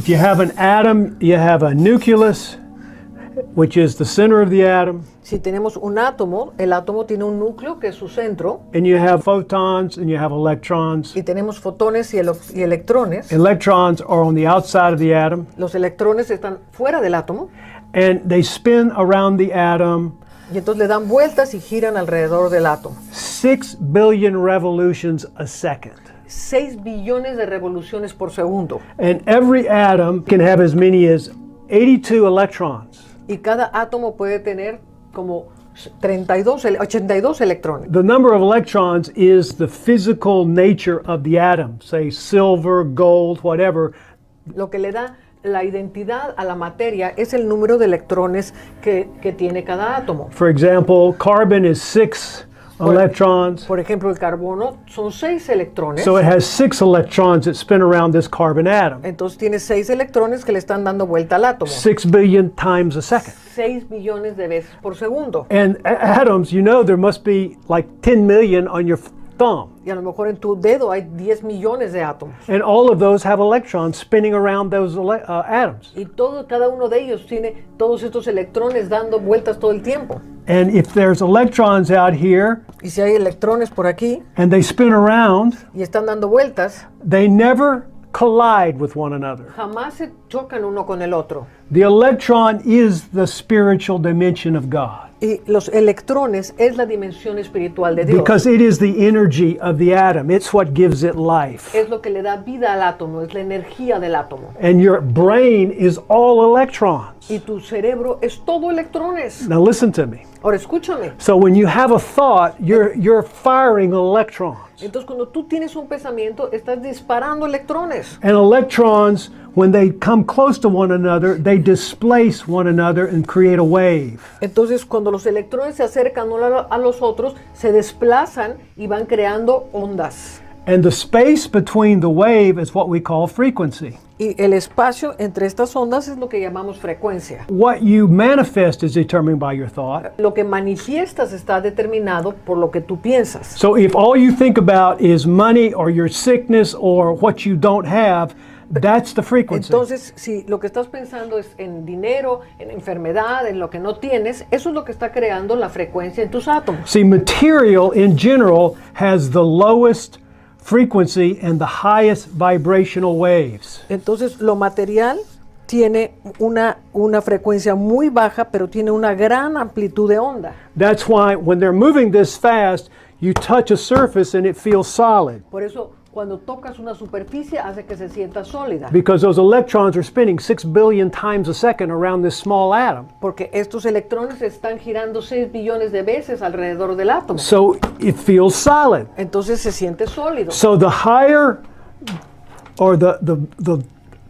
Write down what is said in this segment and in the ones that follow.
If you have an atom, you have a nucleus, which is the center of the atom. Si tenemos un átomo, el átomo tiene un núcleo que es su centro. And you have photons and you have electrons. Y tenemos fotones y electrones. Electrons are on the outside of the atom. Los electrones están fuera del átomo. And they spin around the atom. Y entonces le dan vueltas y giran alrededor del átomo. 6 billion revolutions a second. 6 billones de revoluciones por segundo. And every atom can have as many as 82 electrons. Y cada átomo puede tener como 82 electrones. The number of electrons is the physical nature of the atom, say silver, gold, whatever. Lo que le da la identidad a la materia es el número de electrones que tiene cada átomo. For example, carbon is 6 electrons. Por ejemplo, el carbono son 6 electrones. So it has 6 electrons that spin around this carbon atom. Entonces tiene 6 electrones que le están dando vuelta al átomo. 6 billion times a second. 6 billones de veces por segundo. And atoms, you know, there must be like 10 million on your thumb. Y a lo mejor en tu dedo hay 10 millones de átomos. And all of those have electrons spinning around those atoms. Y cada uno de ellos tiene todos estos electrones dando vueltas todo el tiempo. And if there's electrons out here, y si hay electrones por aquí, and they spin around, y están dando vueltas, they never collide with one another. Jamás se chocan uno con el otro. The electron is the spiritual dimension of God. Y los electrones es la dimensión espiritual de Dios. Because it is the energy of the atom. It's what gives it life. Es lo que le da vida al átomo, es la energía del átomo. And your brain is all electrons. Y tu cerebro es todo electrones. Now listen to me. Ahora escúchame. So when you have a thought, you're firing electrons. Entonces cuando tú tienes un pensamiento, estás disparando electrones. And electrons, when they come close to one another, they displace one another and create a wave. Entonces cuando los electrones se acercan uno a los otros, se desplazan y van creando ondas. And the space between the wave is what we call frequency. Y el espacio entre estas ondas es lo que llamamos frecuencia. What you manifest is determined by your thought. Lo que manifiestas está determinado por lo que tú piensas. So if all you think about is money or your sickness or what you don't have, that's the frequency. Entonces, si lo que estás pensando es en dinero, en enfermedad, en lo que no tienes, eso es lo que está creando la frecuencia en tus átomos. See, material in general has the lowest frequency and the highest vibrational waves. Entonces, lo material tiene una frecuencia muy baja, pero tiene una gran amplitud de onda. That's why when they're moving this fast, you touch a surface and it feels solid. Por eso, cuando tocas una superficie, hace que se sienta sólida. Because those electrons are spinning 6 billion times a second around this small atom. Porque estos electrones están girando 6 billones de veces alrededor del átomo. So it feels solid. Entonces se siente sólido. So the higher or the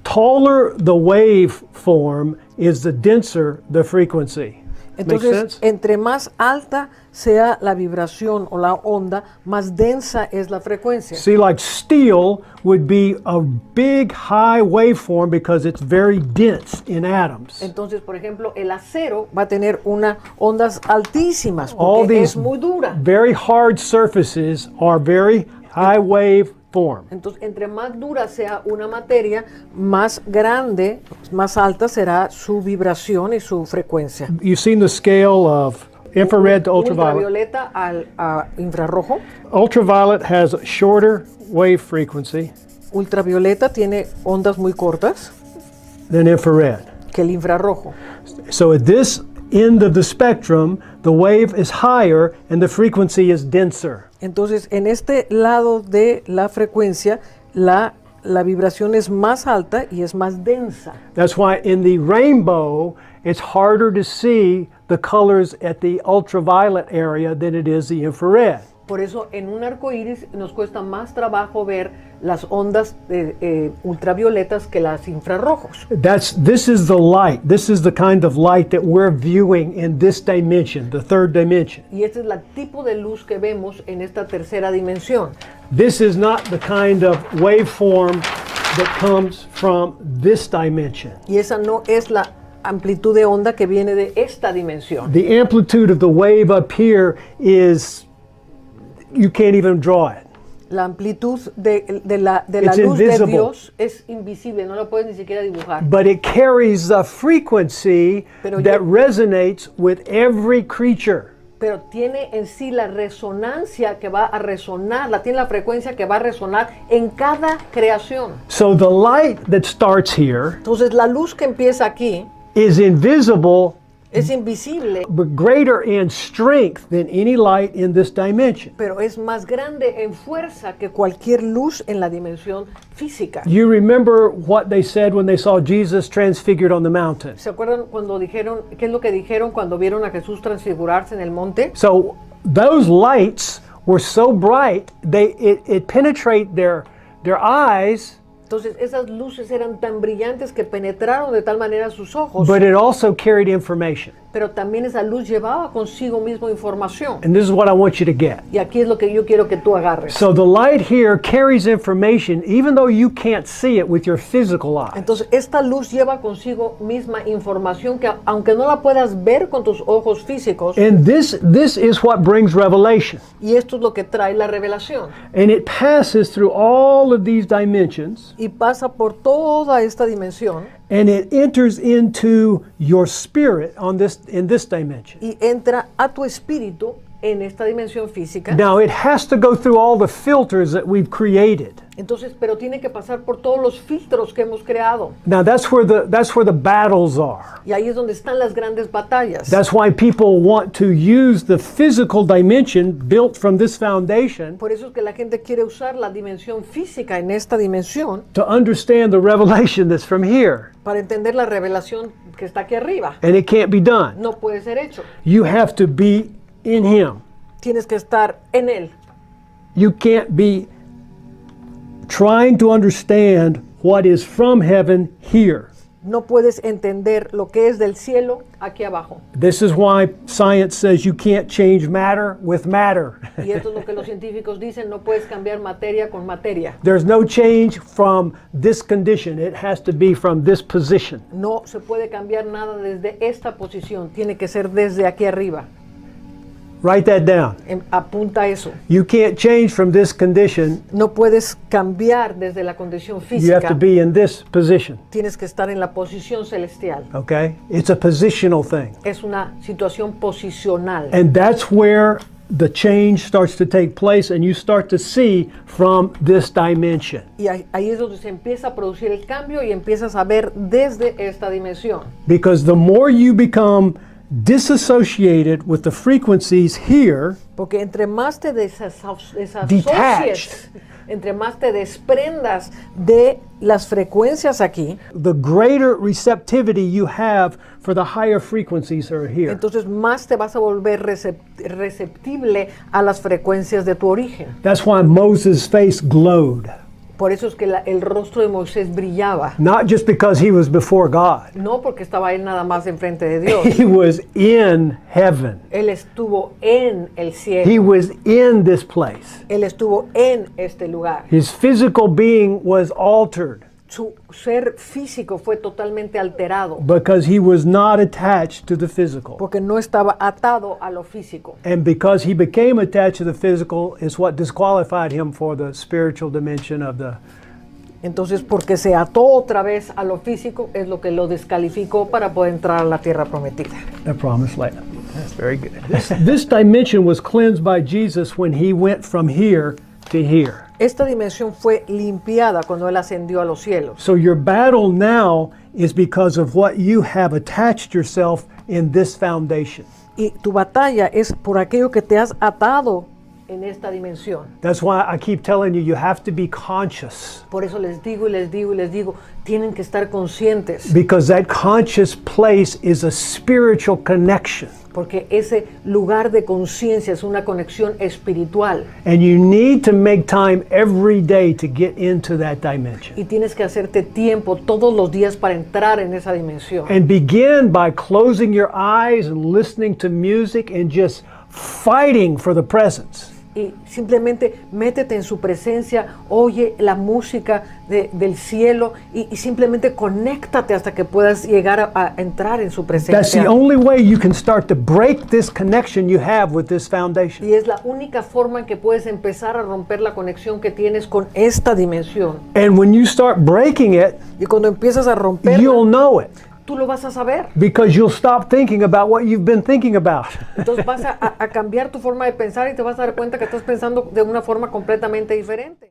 taller the wave form is, the denser the frequency. Entonces, entre más alta sea la vibración o la onda, más densa es la frecuencia. See, like steel would be a big high waveform because it's very dense in atoms. Entonces, por ejemplo, el acero va a tener ondas altísimas porque es muy dura. Very hard surfaces are very high wave form. Entonces, entre más dura sea una materia, más grande, más alta será su vibración y su frecuencia. You've seen the scale of infrared to ultraviolet. Ultravioleta a infrarrojo. Ultraviolet has a shorter wave frequency Ultravioleta tiene ondas muy cortas than infrared. que el infrarrojo. So at this end of the spectrum, the wave is higher and the frequency is denser. Entonces, en este lado de la frecuencia, la vibración es más alta y es más densa. That's why in the rainbow, it's harder to see the colors at the ultraviolet area than it is the infrared. Por eso, en un arco iris nos cuesta más trabajo ver las ondas ultravioletas que las infrarrojos. This is the light. This is the kind of light that we're viewing in this dimension, the third dimension. Y este es el tipo de luz que vemos en esta tercera dimensión. This is not the kind of waveform that comes from this dimension. Y esa no es la amplitud de onda que viene de esta dimensión. The amplitude of the wave up here is, you can't even draw it. La amplitud de la It's luz de invisible. Dios es invisible, no la puedes ni siquiera dibujar. But it carries the frequency Pero that resonates with every creature. Pero tiene en sí la resonancia que va a resonar, tiene la frecuencia que va a resonar en cada creación. So the light that starts here Entonces la luz que empieza aquí is invisible, es invisible, but greater in strength than any light in this dimension. pero es más grande en fuerza que cualquier luz en la dimensión física. You remember what they said when they saw Jesus transfigured on the mountain. ¿Se acuerdan cuando dijeron, qué es lo que dijeron cuando vieron a Jesús transfigurarse en el monte? So those lights were so bright, it penetrate their eyes, Entonces esas luces eran tan brillantes que penetraron de tal manera sus ojos, but it also carried information. pero también esa luz llevaba consigo mismo información. And this is what I want you to get. Y aquí es lo que yo quiero que tú agarres. So the light here carries information even though you can't see it with your physical eye. Entonces esta luz lleva consigo misma información que aunque no la puedas ver con tus ojos físicos, And this is what brings revelation. y esto es lo que trae la revelación. And it passes through all of these dimensions, Y pasa por toda esta dimensión and it enters into your spirit in this dimension. y entra a tu espíritu en esta dimensión física. Now it has to go through all the filters that we've created. Entonces, pero tiene que pasar por todos los filtros que hemos creado. Now that's where the battles are. Y ahí es donde están las grandes batallas. That's why people want to use the physical dimension built from this foundation Por eso es que la gente quiere usar la dimensión física en esta dimensión to understand the revelation that's from here. para entender la revelación que está aquí arriba. And it can't be done. No puede ser hecho. You have to be in Him. Tienes que estar en él. You can't be trying to understand what is from heaven here. No puedes entender lo que es del cielo aquí abajo. This is why science says you can't change matter with matter. Y esto es lo que los científicos dicen, no puedes cambiar materia con materia. There's no change from this condition. It has to be from this position. No se puede cambiar nada desde esta posición, tiene que ser desde aquí arriba. Write that down. Apunta eso. You can't change from this condition. No puedes cambiar desde la condición You have to física. be in this position. Tienes que estar en la posición celestial. Okay? It's a positional thing. Es una situación posicional. And that's where the change starts to take place and you start to see from this dimension. Y ahí es donde se empieza a producir el cambio y empiezas a ver desde esta dimensión. Because the more you become disassociated with the frequencies here, Porque entre más te desasocies, Detached. entre más te desprendas de las frecuencias aquí, the greater receptivity you have for the higher frequencies that are here. entonces más te vas a volver receptible a las frecuencias de tu origen. That's why Moses' face glowed. Por eso es que el rostro de Moisés brillaba. Not just because he was before God. No porque estaba él nada más enfrente de Dios. He was in heaven. Él estuvo en el cielo. He was in this place. Él estuvo en este lugar. His physical being was altered Su ser físico fue totalmente alterado because he was not attached to the physical. porque no estaba atado a lo físico. And because he became attached to the physical is what disqualified him for the spiritual dimension of the... Entonces, porque se ató otra vez a lo físico, es lo que lo descalificó para poder entrar a la tierra prometida. The promised land. That's very good. This dimension was cleansed by Jesus when he went from here to here. Esta dimensión fue limpiada cuando él ascendió a los cielos. So your battle now is because of what you have attached yourself in this foundation. Y tu batalla es por aquello que te has atado en esta dimensión. That's why I keep telling you, you have to be conscious. Por eso les digo y les digo y les digo, tienen que estar conscientes, Because that conscious place is a spiritual connection. porque ese lugar de conciencia es una conexión espiritual And you need to make time every day to get into that dimension. y tienes que hacerte tiempo todos los días para entrar en esa dimensión. And begin by closing your eyes and listening to music and just fighting for the presence. y simplemente métete en su presencia, oye la música del cielo y simplemente conéctate hasta que puedas llegar a entrar en su That's presencia. the only way you can start to break this connection you have with this foundation. Y es la única forma en que puedes empezar a romper la conexión que tienes con esta dimensión. And when you start breaking it, Y cuando empiezas a romperla, you'll know it tú lo vas a saber. because you'll stop thinking about what you've been thinking about. Entonces vas a cambiar tu forma de pensar y te vas a dar cuenta que estás pensando de una forma completamente diferente.